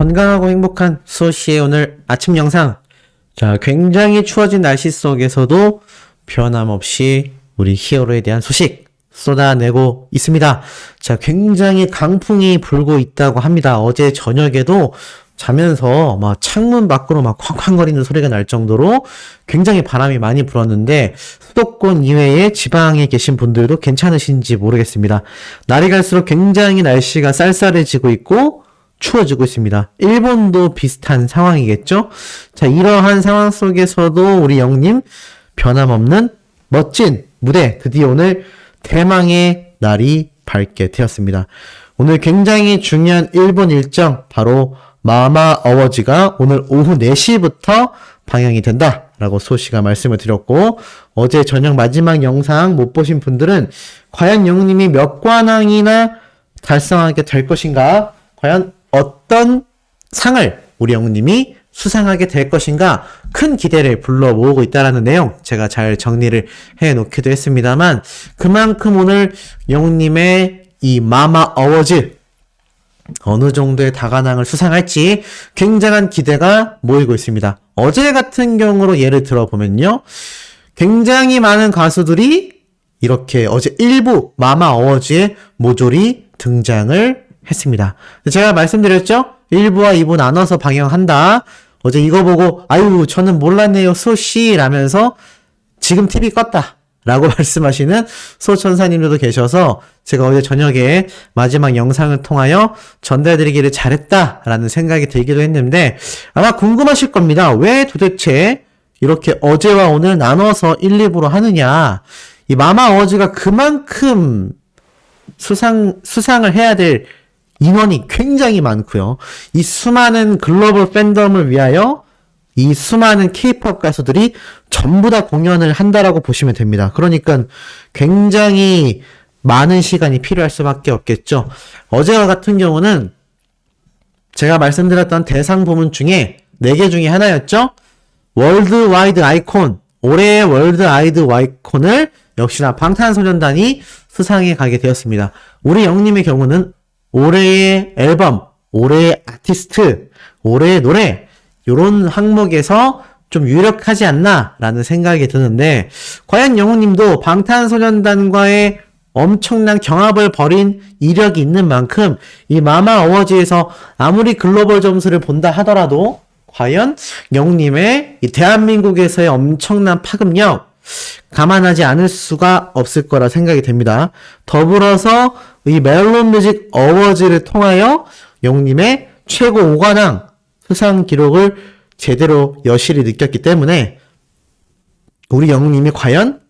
건강하고 행복한 수호씨의 오늘 아침 영상. 자, 굉장히 추워진 날씨 속에서도 변함없이 우리 히어로에 대한 소식 쏟아내고 있습니다. 자, 굉장히 강풍이 불고 있다고 합니다. 어제 저녁에도 자면서 막 창문 밖으로 막 쾅쾅거리는 소리가 날 정도로 굉장히 바람이 많이 불었는데, 수도권 이외에 지방에 계신 분들도 괜찮으신지 모르겠습니다. 날이 갈수록 굉장히 날씨가 쌀쌀해지고 있고 추워지고 있습니다. 일본도 비슷한 상황이겠죠? 자, 이러한 상황 속에서도 우리 영님 변함없는 멋진 무대, 드디어 오늘 대망의 날이 밝게 되었습니다. 오늘 굉장히 중요한 일본 일정, 바로 마마 어워즈가 오늘 오후 4시부터 방영이 된다라고 소씨가 말씀을 드렸고, 어제 저녁 마지막 영상 못 보신 분들은 과연 영님이 몇 관왕이나 달성하게 될 것인가, 과연 어떤 상을 우리 영님이 수상하게 될 것인가, 큰 기대를 불러 모으고 있다라는 내용 제가 잘 정리를 해 놓기도 했습니다만, 그만큼 오늘 영님의 이 마마 어워즈 어느 정도의 다관왕을 수상할지 굉장한 기대가 모이고 있습니다. 어제 같은 경우로 예를 들어보면요, 굉장히 많은 가수들이 이렇게 어제 일부 마마 어워즈에 모조리 등장을 했습니다. 제가 말씀드렸죠? 1부와 2부 나눠서 방영한다. 어제 이거 보고 아유 저는 몰랐네요 소씨 라면서 지금 TV 껐다 라고 말씀하시는 소천사님들도 계셔서, 제가 어제 저녁에 마지막 영상을 통하여 전달드리기를 잘했다 라는 생각이 들기도 했는데, 아마 궁금하실 겁니다. 왜 도대체 이렇게 어제와 오늘 나눠서 1, 2부로 하느냐. 이 마마 어워즈가 그만큼 수상을 해야 될 인원이 굉장히 많고요. 이 수많은 글로벌 팬덤을 위하여 이 수많은 K-POP 가수들이 전부 다 공연을 한다라고 보시면 됩니다. 그러니까 굉장히 많은 시간이 필요할 수밖에 없겠죠. 어제와 같은 경우는 제가 말씀드렸던 대상 부문 중에 4개 중에 하나였죠. 월드와이드 아이콘, 올해의 월드와이드 아이콘을 역시나 방탄소년단이 수상해 가게 되었습니다. 우리 영님의 경우는 올해의 앨범, 올해의 아티스트, 올해의 노래, 요런 항목에서 좀 유력하지 않나 라는 생각이 드는데, 과연 영우님도 방탄소년단과의 엄청난 경합을 벌인 이력이 있는 만큼 이 마마 어워즈에서 아무리 글로벌 점수를 본다 하더라도 과연 영우님의 이 대한민국에서의 엄청난 파급력 감안하지 않을 수가 없을 거라 생각이 됩니다. 더불어서 이 멜론 뮤직 어워즈를 통하여 영님의 최고 5관왕 수상 기록을 제대로 여실히 느꼈기 때문에 우리 영님이 과연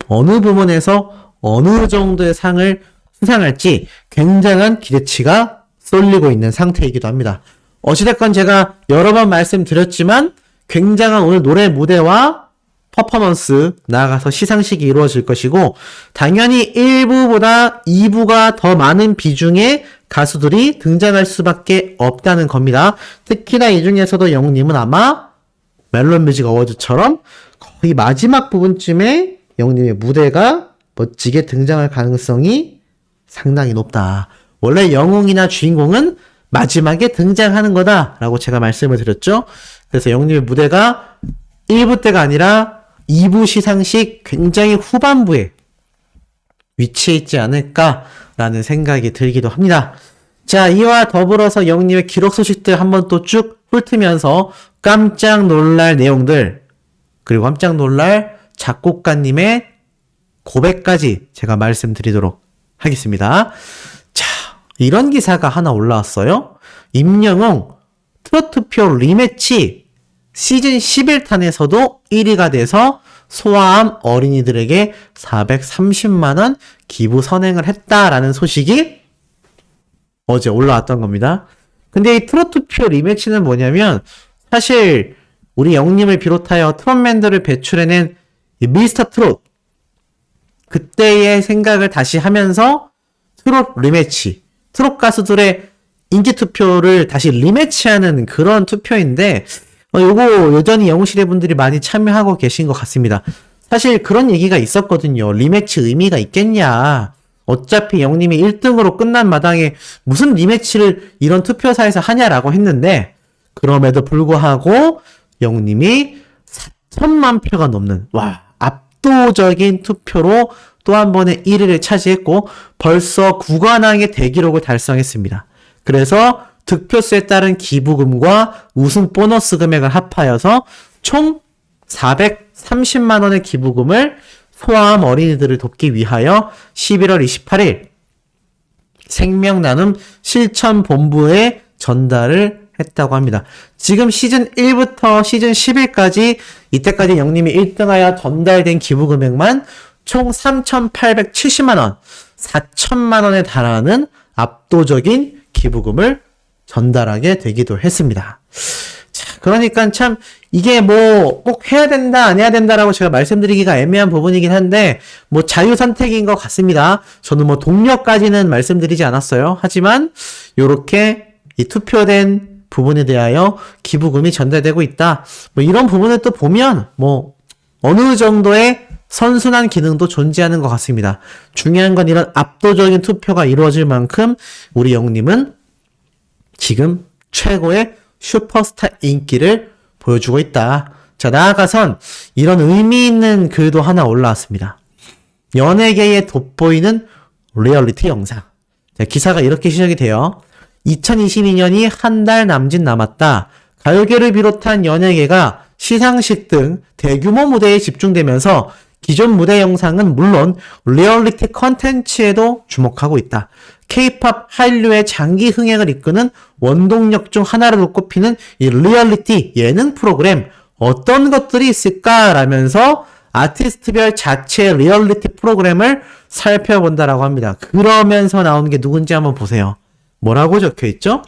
어느 부문에서 어느 정도의 상을 수상할지 굉장한 기대치가 쏠리고 있는 상태이기도 합니다. 어찌됐건 제가 여러 번 말씀드렸지만 굉장한 오늘 노래 무대와 퍼포먼스, 나아가서 시상식이 이루어질 것이고, 당연히 1부보다 2부가 더 많은 비중의 가수들이 등장할 수밖에 없다는 겁니다. 특히나 이 중에서도 영님은 아마 멜론 뮤직 어워즈처럼 거의 마지막 부분쯤에 영님의 무대가 멋지게 등장할 가능성이 상당히 높다. 원래 영웅이나 주인공은 마지막에 등장하는 거다라고 제가 말씀을 드렸죠. 그래서 영님의 무대가 1부 때가 아니라 2부 시상식 굉장히 후반부에 위치해 있지 않을까라는 생각이 들기도 합니다. 자, 이와 더불어서 영님의 기록 소식들 한번 또 쭉 훑으면서 깜짝 놀랄 내용들, 그리고 깜짝 놀랄 작곡가님의 고백까지 제가 말씀드리도록 하겠습니다. 자, 이런 기사가 하나 올라왔어요. 임영웅 트로트표 리매치 시즌 11탄에서도 1위가 돼서 소아암 어린이들에게 430만원 기부 선행을 했다라는 소식이 어제 올라왔던 겁니다. 근데 이 트로트표 리매치는 뭐냐면, 사실 우리 영님을 비롯하여 트롯맨들을 배출해낸 이 미스터 트롯, 그때의 생각을 다시 하면서 트롯 리매치, 트롯 가수들의 인기 투표를 다시 리매치하는 그런 투표인데, 요거 여전히 영웅시대 분들이 많이 참여하고 계신 것 같습니다. 사실 그런 얘기가 있었거든요. 리매치 의미가 있겠냐. 어차피 영님이 1등으로 끝난 마당에 무슨 리매치를 이런 투표사에서 하냐라고 했는데, 그럼에도 불구하고 영님이 4천만 표가 넘는, 와, 압도적인 투표로 또 한 번의 1위를 차지했고 벌써 구관왕의 대기록을 달성했습니다. 그래서 득표수에 따른 기부금과 우승 보너스 금액을 합하여서 총 430만 원의 기부금을 소아암 어린이들을 돕기 위하여 11월 28일 생명나눔 실천본부에 전달을 했다고 합니다. 지금 시즌 1부터 시즌 10일까지 이때까지 영님이 1등하여 전달된 기부금액만 총 3,870만 원, 4천만 원에 달하는 압도적인 기부금을 전달하게 되기도 했습니다. 자, 그러니까 참 이게 뭐 꼭 해야 된다 안 해야 된다라고 제가 말씀드리기가 애매한 부분이긴 한데 뭐 자유 선택인 것 같습니다. 저는 뭐 동력까지는 말씀드리지 않았어요. 하지만 요렇게 이 투표된 부분에 대하여 기부금이 전달되고 있다. 뭐 이런 부분을 또 보면 뭐 어느 정도의 선순환 기능도 존재하는 것 같습니다. 중요한 건 이런 압도적인 투표가 이루어질 만큼 우리 영님은 지금 최고의 슈퍼스타 인기를 보여주고 있다. 자, 나아가선 이런 의미 있는 글도 하나 올라왔습니다. 연예계에 돋보이는 리얼리티 영상. 자, 기사가 이렇게 시작이 돼요. 2022년이 한 달 남짓 남았다. 가요계를 비롯한 연예계가 시상식 등 대규모 무대에 집중되면서 기존 무대 영상은 물론 리얼리티 컨텐츠에도 주목하고 있다. K-POP 한류의 장기 흥행을 이끄는 원동력 중 하나로 꼽히는 이 리얼리티 예능 프로그램 어떤 것들이 있을까라면서 아티스트별 자체 리얼리티 프로그램을 살펴본다라고 합니다. 그러면서 나오는 게 누군지 한번 보세요. 뭐라고 적혀있죠?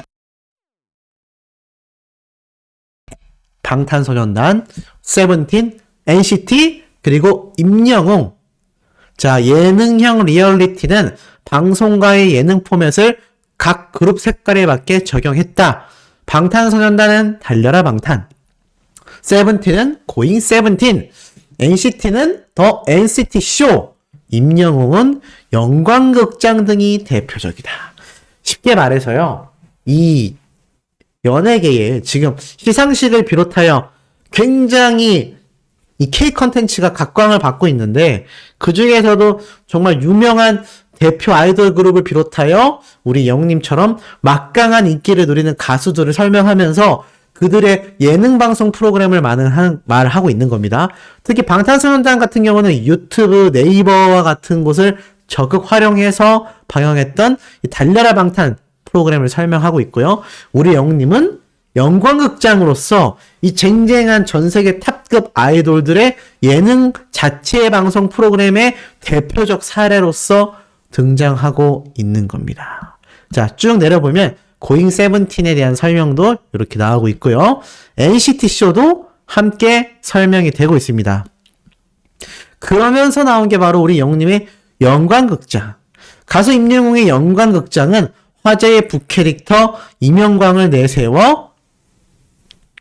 방탄소년단, 세븐틴, NCT, 그리고 임영웅. 자, 예능형 리얼리티는 방송가의 예능 포맷을 각 그룹 색깔에 맞게 적용했다. 방탄소년단은 달려라 방탄, 세븐틴은 고잉 세븐틴, NCT는 더 NCT 쇼, 임영웅은 영광극장 등이 대표적이다. 쉽게 말해서요, 이 연예계에 지금 시상식을 비롯하여 굉장히 이 K 컨텐츠가 각광을 받고 있는데 그 중에서도 정말 유명한 대표 아이돌 그룹을 비롯하여 우리 영님처럼 막강한 인기를 누리는 가수들을 설명하면서 그들의 예능 방송 프로그램을 말을 하고 있는 겁니다. 특히 방탄소년단 같은 경우는 유튜브, 네이버와 같은 곳을 적극 활용해서 방영했던 이 달려라 방탄 프로그램을 설명하고 있고요. 우리 영님은 영광극장으로서 이 쟁쟁한 전세계 탑급 아이돌들의 예능 자체 방송 프로그램의 대표적 사례로서 등장하고 있는 겁니다. 자, 쭉 내려보면 고잉 세븐틴에 대한 설명도 이렇게 나오고 있고요. NCT 쇼도 함께 설명이 되고 있습니다. 그러면서 나온 게 바로 우리 영님의 영광극장. 가수 임영웅의 영광극장은 화제의 북캐릭터 임영광을 내세워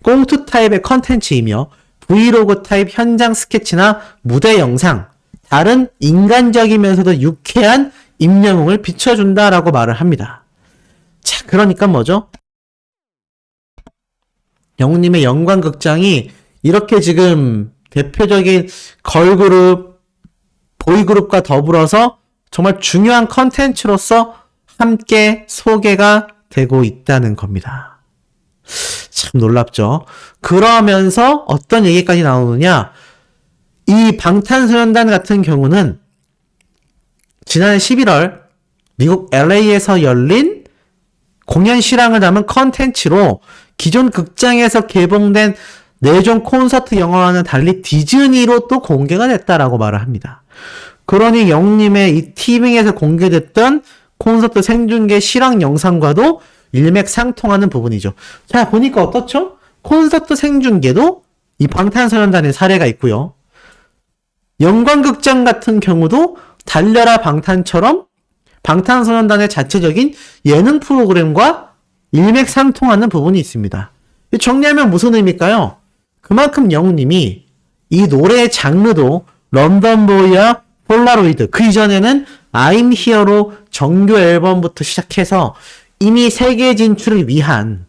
꽁투 타입의 컨텐츠이며 브이로그 타입 현장 스케치나 무대 영상, 다른 인간적이면서도 유쾌한 임영웅을 비춰준다라고 말을 합니다. 자, 그러니까 뭐죠? 영웅님의 영광극장이 이렇게 지금 대표적인 걸그룹, 보이그룹과 더불어서 정말 중요한 컨텐츠로서 함께 소개가 되고 있다는 겁니다. 참 놀랍죠. 그러면서 어떤 얘기까지 나오느냐, 이 방탄소년단 같은 경우는 지난해 11월 미국 LA에서 열린 공연 실황을 담은 컨텐츠로 기존 극장에서 개봉된 4종 콘서트 영화와는 달리 디즈니로 또 공개가 됐다라고 말을 합니다. 그러니 영님의 이 티빙에서 공개됐던 콘서트 생중계 실황 영상과도 일맥상통하는 부분이죠. 자, 보니까 어떻죠? 콘서트 생중계도 이 방탄소년단의 사례가 있고요. 영광극장 같은 경우도 달려라 방탄처럼 방탄소년단의 자체적인 예능 프로그램과 일맥상통하는 부분이 있습니다. 정리하면 무슨 의미일까요? 그만큼 영님이 이 노래의 장르도 런던보이와 폴라로이드, 그 이전에는 I'm Here로 정규 앨범부터 시작해서 이미 세계 진출을 위한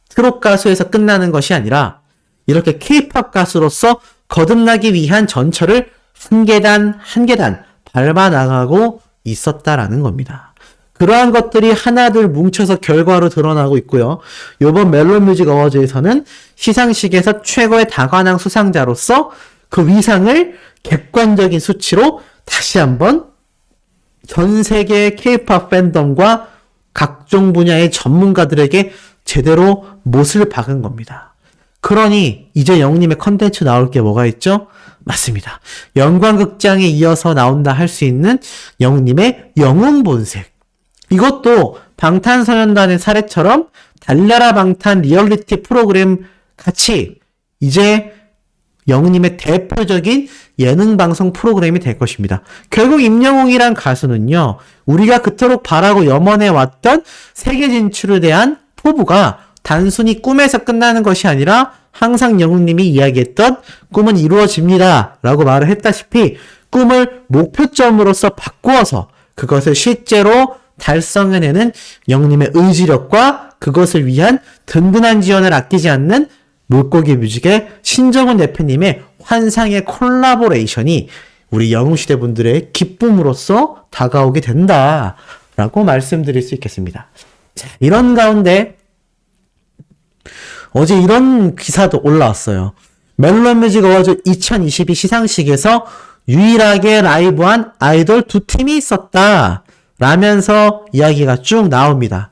트롯 가수에서 끝나는 것이 아니라 이렇게 K-팝 가수로서 거듭나기 위한 전철을 한 계단 한 계단 밟아 나가고 있었다라는 겁니다. 그러한 것들이 하나둘 뭉쳐서 결과로 드러나고 있고요. 이번 멜로뮤직 어워즈에서는 시상식에서 최고의 다관왕 수상자로서 그 위상을 객관적인 수치로 다시 한번 전 세계의 K-팝 팬덤과 각종 분야의 전문가들에게 제대로 못을 박은 겁니다. 그러니 이제 영님의 컨텐츠 나올 게 뭐가 있죠? 맞습니다. 영광극장에 이어서 나온다 할 수 있는 영님의 영웅본색. 이것도 방탄소년단의 사례처럼 달려라 방탄 리얼리티 프로그램 같이 이제 영님의 대표적인 예능방송 프로그램이 될 것입니다. 결국 임영웅이란 가수는요, 우리가 그토록 바라고 염원해왔던 세계 진출에 대한 포부가 단순히 꿈에서 끝나는 것이 아니라 항상 영웅님이 이야기했던 꿈은 이루어집니다 라고 말을 했다시피 꿈을 목표점으로서 바꾸어서 그것을 실제로 달성해내는 영웅님의 의지력과 그것을 위한 든든한 지원을 아끼지 않는 물고기 뮤직의 신정훈 대표님의 환상의 콜라보레이션이 우리 영웅시대 분들의 기쁨으로써 다가오게 된다라고 말씀드릴 수 있겠습니다. 자, 이런 가운데 어제 이런 기사도 올라왔어요. 멜로뮤직 어워즈 2022 시상식에서 유일하게 라이브한 아이돌 두 팀이 있었다 라면서 이야기가 쭉 나옵니다.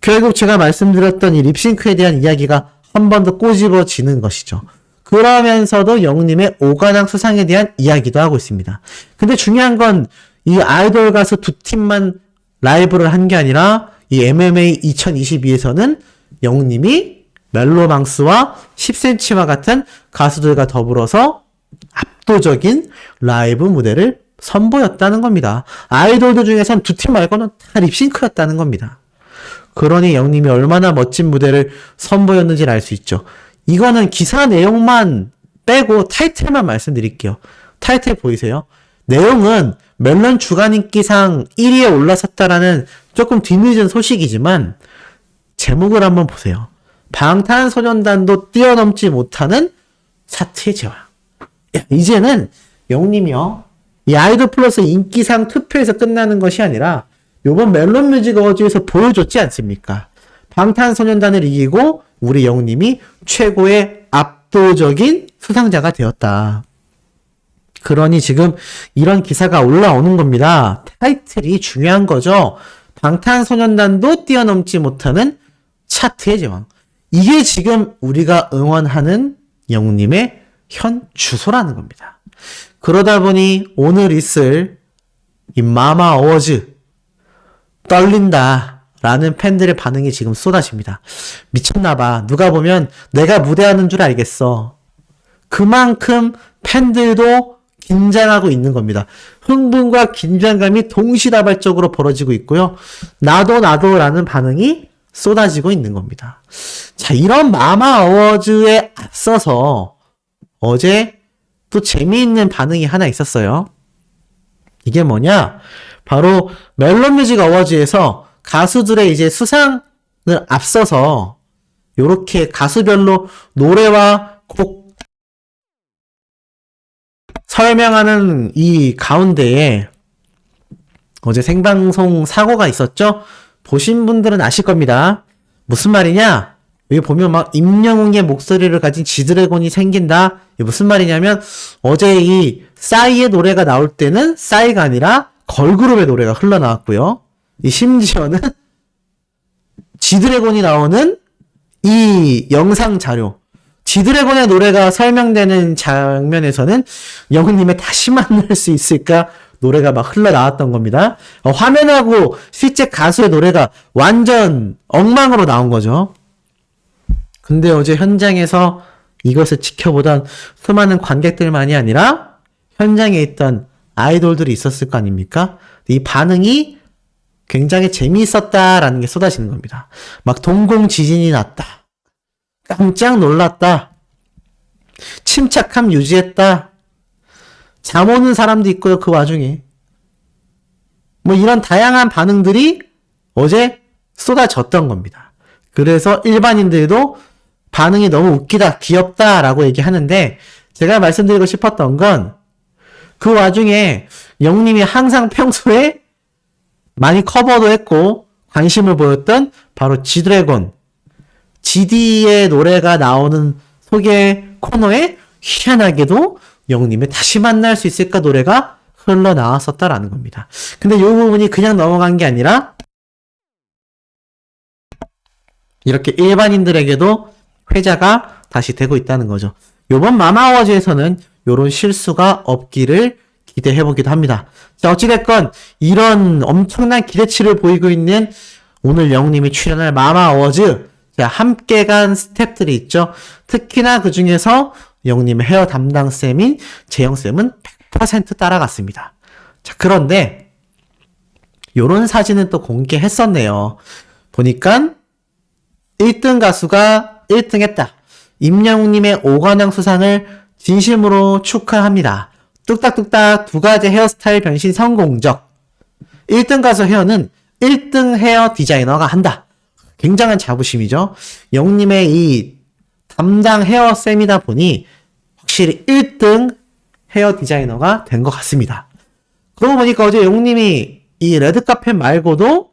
결국 제가 말씀드렸던 이 립싱크에 대한 이야기가 한 번 더 꼬집어지는 것이죠. 그러면서도 영웅님의 오관왕 수상에 대한 이야기도 하고 있습니다. 근데 중요한 건 이 아이돌 가수 두 팀만 라이브를 한 게 아니라 이 MMA 2022에서는 영웅님이 멜로망스와 10cm와 같은 가수들과 더불어서 압도적인 라이브 무대를 선보였다는 겁니다. 아이돌들 중에선 두 팀 말고는 다 립싱크였다는 겁니다. 그러니 영님이 얼마나 멋진 무대를 선보였는지를 알 수 있죠. 이거는 기사 내용만 빼고 타이틀만 말씀드릴게요. 타이틀 보이세요? 내용은 멜론 주간 인기상 1위에 올라섰다라는 조금 뒤늦은 소식이지만 제목을 한번 보세요. 방탄소년단도 뛰어넘지 못하는 차트의 제왕. 야, 이제는 영님이요. 이 아이돌 플러스 인기상 투표에서 끝나는 것이 아니라 요번 멜론뮤직 어워즈에서 보여줬지 않습니까? 방탄소년단을 이기고 우리 영님이 최고의 압도적인 수상자가 되었다. 그러니 지금 이런 기사가 올라오는 겁니다. 타이틀이 중요한 거죠. 방탄소년단도 뛰어넘지 못하는 차트의 제왕. 이게 지금 우리가 응원하는 영님의 현 주소라는 겁니다. 그러다 보니 오늘 있을 이 마마 어워즈 떨린다 라는 팬들의 반응이 지금 쏟아집니다. 미쳤나봐. 누가 보면 내가 무대하는 줄 알겠어. 그만큼 팬들도 긴장하고 있는 겁니다. 흥분과 긴장감이 동시다발적으로 벌어지고 있고요. 나도 라는 반응이 쏟아지고 있는 겁니다. 자, 이런 마마 어워즈에 앞서서 어제 또 재미있는 반응이 하나 있었어요. 이게 뭐냐? 바로 멜론뮤직 어워즈에서 가수들의 이제 수상을 앞서서 요렇게 가수별로 노래와 곡 설명하는 이 가운데에 어제 생방송 사고가 있었죠? 보신 분들은 아실 겁니다. 무슨 말이냐? 여기 보면 막 임영웅의 목소리를 가진 지드래곤이 생긴다. 이게 무슨 말이냐면 어제 이 싸이의 노래가 나올 때는 싸이가 아니라 걸그룹의 노래가 흘러나왔고요. 이 심지어는 지드래곤이 나오는 이 영상 자료, 지드래곤의 노래가 설명되는 장면에서는 영웅님의 다시 만날 수 있을까 노래가 막 흘러나왔던 겁니다. 화면하고 실제 가수의 노래가 완전 엉망으로 나온 거죠. 근데 어제 현장에서 이것을 지켜보던 수많은 관객들만이 아니라 현장에 있던 아이돌들이 있었을 거 아닙니까? 이 반응이 굉장히 재미있었다라는 게 쏟아지는 겁니다. 막 동공 지진이 났다. 깜짝 놀랐다. 침착함 유지했다. 잠 오는 사람도 있고요, 그 와중에. 뭐 이런 다양한 반응들이 어제 쏟아졌던 겁니다. 그래서 일반인들도 반응이 너무 웃기다, 귀엽다라고 얘기하는데 제가 말씀드리고 싶었던 건 그 와중에 영님이 항상 평소에 많이 커버도 했고 관심을 보였던 바로 G드래곤, GD의 노래가 나오는 소개 코너에 희한하게도 영님의 다시 만날 수 있을까 노래가 흘러나왔었다라는 겁니다. 근데 이 부분이 그냥 넘어간 게 아니라 이렇게 일반인들에게도 회자가 다시 되고 있다는 거죠. 요번 마마어워즈에서는 요런 실수가 없기를 기대해보기도 합니다. 자, 어찌됐건 이런 엄청난 기대치를 보이고 있는 오늘 영님이 출연할 마마어워즈, 자, 함께 간 스태프들이 있죠. 특히나 그 중에서 영님의 헤어 담당쌤인 재영쌤은 100% 따라갔습니다. 자, 그런데 요런 사진은 또 공개했었네요. 보니까 1등 가수가 1등 했다. 임영웅님의 5관왕 수상을 진심으로 축하합니다. 뚝딱뚝딱 두 가지 헤어스타일 변신 성공적. 1등 가수 헤어는 1등 헤어 디자이너가 한다. 굉장한 자부심이죠. 영님의 이 담당 헤어쌤이다 보니 확실히 1등 헤어 디자이너가 된 것 같습니다. 그러고 보니까 어제 영님이 이 레드카펫 말고도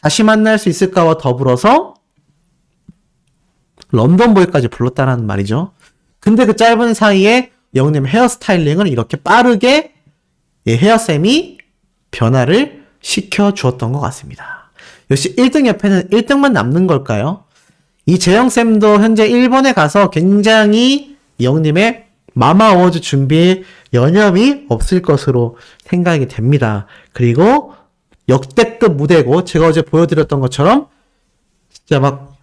다시 만날 수 있을까와 더불어서 런던보이까지 불렀다는 말이죠. 근데 그 짧은 사이에 영님 헤어스타일링을 이렇게 빠르게 헤어쌤이 변화를 시켜주었던 것 같습니다. 역시 1등 옆에는 1등만 남는 걸까요? 이 재영쌤도 현재 일본에 가서 굉장히 영님의 마마어워즈 준비에 여념이 없을 것으로 생각이 됩니다. 그리고 역대급 무대고 제가 어제 보여드렸던 것처럼 진짜 막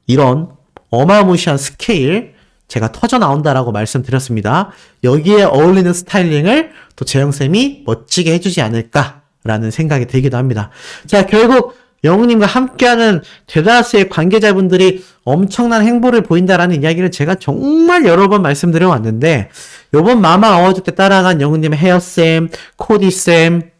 이런 어마무시한 스케일 제가 터져 나온다라고 말씀드렸습니다. 여기에 어울리는 스타일링을 또 재영쌤이 멋지게 해주지 않을까라는 생각이 들기도 합니다. 자, 결국 영웅님과 함께하는 대다수의 관계자분들이 엄청난 행보를 보인다라는 이야기를 제가 정말 여러 번 말씀드려 왔는데 요번 마마 어워즈 때 따라간 영웅님의 헤어쌤, 코디쌤,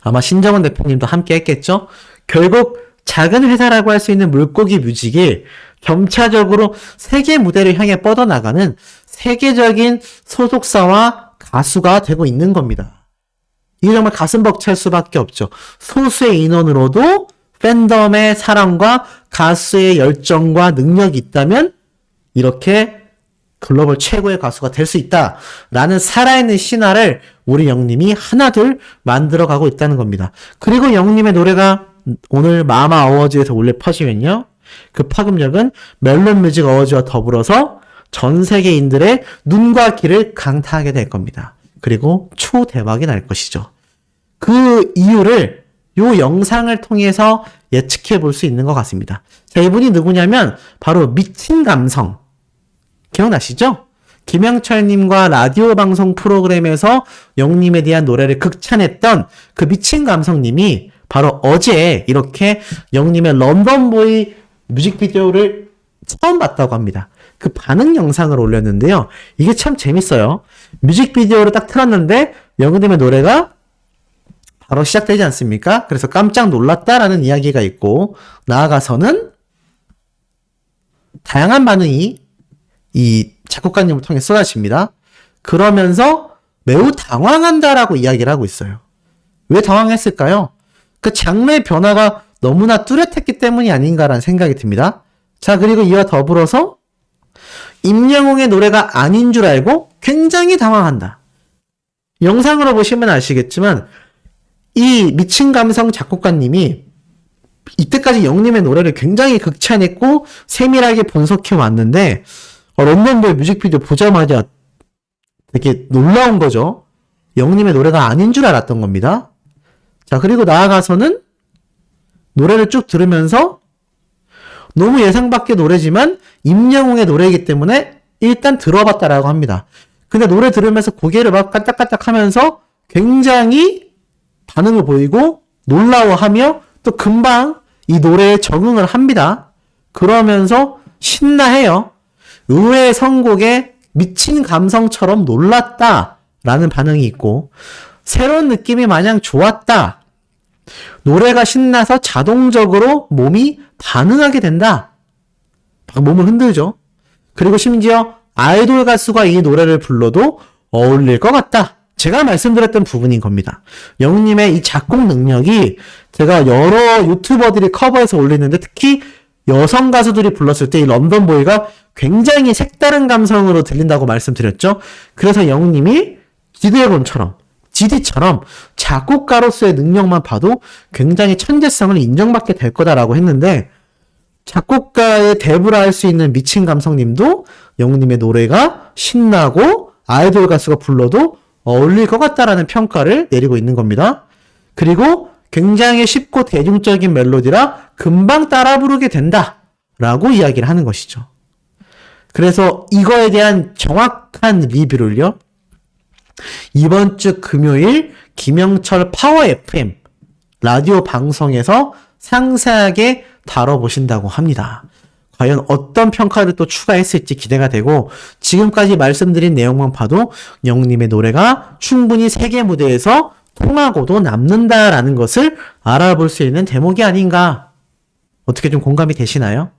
아마 신정은 대표님도 함께 했겠죠? 결국 작은 회사라고 할 수 있는 물고기 뮤직이 점차적으로 세계 무대를 향해 뻗어나가는 세계적인 소속사와 가수가 되고 있는 겁니다. 이게 정말 가슴 벅찰 수밖에 없죠. 소수의 인원으로도 팬덤의 사랑과 가수의 열정과 능력이 있다면 이렇게 글로벌 최고의 가수가 될 수 있다라는 살아있는 신화를 우리 영님이 하나둘 만들어가고 있다는 겁니다. 그리고 영님의 노래가 오늘 마마 어워즈에서 원래 퍼지면요. 그 파급력은 멜론 뮤직 어워즈와 더불어서 전 세계인들의 눈과 귀를 강타하게 될 겁니다. 그리고 초대박이 날 것이죠. 그 이유를 요 영상을 통해서 예측해 볼 수 있는 것 같습니다. 자, 이분이 누구냐면 바로 미친 감성. 기억나시죠? 김영철님과 라디오 방송 프로그램에서 영님에 대한 노래를 극찬했던 그 미친 감성님이 바로 어제 이렇게 영님의 런던보이 뮤직비디오를 처음 봤다고 합니다. 그 반응 영상을 올렸는데요. 이게 참 재밌어요. 뮤직비디오를 딱 틀었는데 영님의 노래가 바로 시작되지 않습니까? 그래서 깜짝 놀랐다라는 이야기가 있고 나아가서는 다양한 반응이 이 작곡가님을 통해 쏟아집니다. 그러면서 매우 당황한다라고 이야기를 하고 있어요. 왜 당황했을까요? 그 장르의 변화가 너무나 뚜렷했기 때문이 아닌가라는 생각이 듭니다. 자, 그리고 이와 더불어서 임영웅의 노래가 아닌 줄 알고 굉장히 당황한다. 영상으로 보시면 아시겠지만 이 미친 감성 작곡가님이 이때까지 영님의 노래를 굉장히 극찬했고 세밀하게 분석해 왔는데 런던보이 뮤직비디오 보자마자 되게 놀라운 거죠. 영님의 노래가 아닌 줄 알았던 겁니다. 자, 그리고 나아가서는 노래를 쭉 들으면서 너무 예상 밖의 노래지만 임영웅의 노래이기 때문에 일단 들어봤다라고 합니다. 근데 노래 들으면서 고개를 막 까딱까딱 하면서 굉장히 반응을 보이고 놀라워하며 또 금방 이 노래에 적응을 합니다. 그러면서 신나해요. 의외의 선곡에 미친 감성처럼 놀랐다라는 반응이 있고 새로운 느낌이 마냥 좋았다. 노래가 신나서 자동적으로 몸이 반응하게 된다. 몸을 흔들죠. 그리고 심지어 아이돌 가수가 이 노래를 불러도 어울릴 것 같다. 제가 말씀드렸던 부분인 겁니다. 영웅님의 이 작곡 능력이 제가 여러 유튜버들이 커버해서 올리는데 특히 여성 가수들이 불렀을 때 이 런던보이가 굉장히 색다른 감성으로 들린다고 말씀드렸죠. 그래서 영웅님이 GD처럼 작곡가로서의 능력만 봐도 굉장히 천재성을 인정받게 될 거다라고 했는데 작곡가의 대부라 할 수 있는 미친 감성님도 영웅님의 노래가 신나고 아이돌 가수가 불러도 어울릴 것 같다라는 평가를 내리고 있는 겁니다. 그리고 굉장히 쉽고 대중적인 멜로디라 금방 따라 부르게 된다라고 이야기를 하는 것이죠. 그래서 이거에 대한 정확한 리뷰를요. 이번 주 금요일 김영철 파워 FM 라디오 방송에서 상세하게 다뤄보신다고 합니다. 과연 어떤 평가를 또 추가했을지 기대가 되고 지금까지 말씀드린 내용만 봐도 영웅님의 노래가 충분히 세계 무대에서 통하고도 남는다라는 것을 알아볼 수 있는 대목이 아닌가. 어떻게 좀 공감이 되시나요?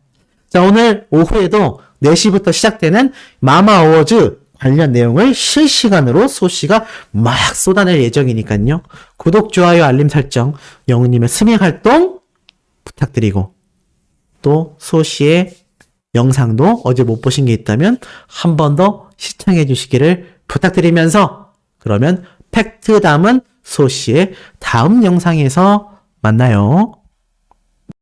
자, 오늘 오후에도 4시부터 시작되는 마마 어워즈 관련 내용을 실시간으로 소씨가 막 쏟아낼 예정이니까요. 구독, 좋아요, 알림 설정, 영웅님의 스밍 활동 부탁드리고 또 소씨의 영상도 어제 못 보신 게 있다면 한 번 더 시청해 주시기를 부탁드리면서 그러면 팩트 담은 소씨의 다음 영상에서 만나요.